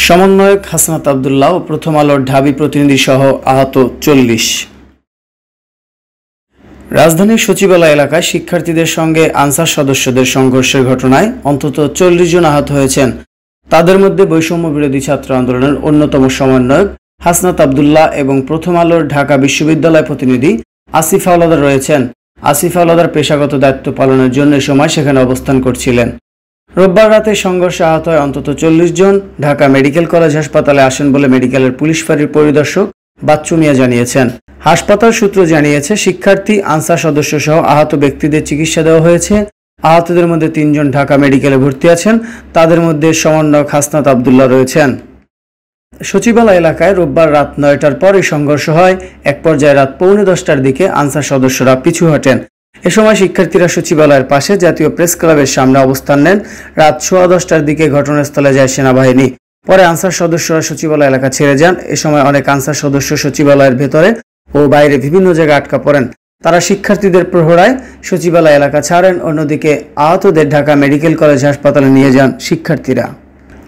সমন্বয়ক হাসনাত আব্দুল্লাহ ও প্রথম আলোর ঢাবি প্রতিনিধি সহ আহত 40। রাজধানীর সচিবালয় এলাকায় শিক্ষার্থীদের সঙ্গে আনসার সদস্যদের সংঘর্ষের ঘটনায় অন্তত 40 জন আহত হয়েছেন। তাদের মধ্যে বৈষম্য বিরোধী ছাত্র আন্দোলনের অন্যতম সমন্বয়ক হাসনাত আব্দুল্লাহ এবং প্রথম আলোর ঢাকা বিশ্ববিদ্যালয় প্রতিনিধি আসিফ হাওলাদার রয়েছেন। আসিফ হাওলাদার পেশাগত দায়িত্ব পালনের জন্য এ সময় সেখানে অবস্থান করছিলেন। রোববার রাতে সংঘর্ষে আহত হয় অন্তত 40 জন। ঢাকা মেডিকেল কলেজ হাসপাতালে আসেন বলে মেডিকেলের পুলিশ ফাঁড়ির পরিদর্শক বাচ্চু মিয়া জানিয়েছেন। হাসপাতাল সূত্র জানিয়েছে, শিক্ষার্থী, আনসার সদস্য সহ আহত ব্যক্তিদের চিকিৎসা দেওয়া হয়েছে। আহতদের মধ্যে 3 জন ঢাকা মেডিকেলে ভর্তি আছেন। তাদের মধ্যে সমন্বয়ক হাসনাত আব্দুল্লাহ রয়েছেন। সচিবালয় এলাকায় রোববার রাত 9টার পর এই সংঘর্ষ হয়। এক পর্যায়ে রাত 9:45টার দিকে আনসার সদস্যরা পিছু হটেন। এ সময় শিক্ষার্থীরা সচিবালয়ের পাশে জাতীয় প্রেস ক্লাবের সামনে অবস্থান নেন। রাত 10:15টার দিকে ঘটনাস্থলে যায় সেনাবাহিনী। পরে আনসার সদস্যরা সচিবালয় এলাকা ছেড়ে যান। এ সময় অনেক আনসার সদস্য সচিবালয়ের ভেতরে ও বাইরে বিভিন্ন জায়গায় আটকা পড়েন। তারা শিক্ষার্থীদের প্রহরায় সচিবালয় এলাকা ছাড়েন। অন্যদিকে আহতদের ঢাকা মেডিকেল কলেজ হাসপাতালে নিয়ে যান শিক্ষার্থীরা।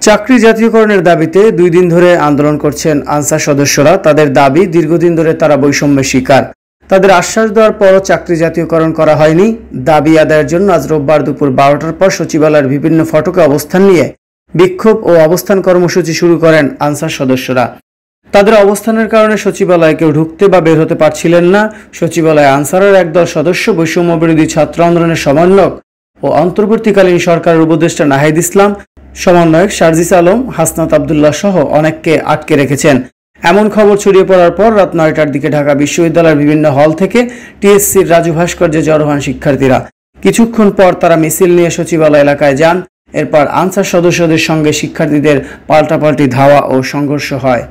চাকরি জাতীয়করণের দাবিতে 2 দিন ধরে আন্দোলন করছেন আনসার সদস্যরা। তাদের দাবি, দীর্ঘদিন ধরে তারা বৈষম্যের শিকার। তাদের আশ্বাস দেওয়ার পরও চাকরি জাতীয়করণ করা হয়নি। দাবি আদায়ের জন্য আজ রোববার দুপুর 12টার পর সচিবালয়ের বিভিন্ন ফটকে অবস্থান নিয়ে বিক্ষোভ ও অবস্থান কর্মসূচি শুরু করেন আনসার সদস্যরা। তাদের অবস্থানের কারণে সচিবালয়ে কেউ ঢুকতে বা বের হতে পারছিলেন না। সচিবালয়ে আনসারের একদল সদস্য বৈষম্য বিরোধী ছাত্র আন্দোলনের সমন্বয়ক ও অন্তর্বর্তীকালীন সরকারের উপদেষ্টা নাহিদ ইসলাম, সমন্বয়ক সার্জিস আলম, হাসনাত আব্দুল্লাহ সহ অনেককে আটকে রেখেছেন। এমন খবর ছড়িয়ে পড়ার পর রাত 9টার দিকে ঢাকা বিশ্ববিদ্যালয়ের বিভিন্ন হল থেকে টিএসসির রাজু ভাস্কর্যে জড়ো হন শিক্ষার্থীরা। কিছুক্ষণ পর তারা মিছিল নিয়ে সচিবালয় এলাকায় যান। এরপর আনসার সদস্যদের সঙ্গে শিক্ষার্থীদের পাল্টাপাল্টি ধাওয়া ও সংঘর্ষ হয়।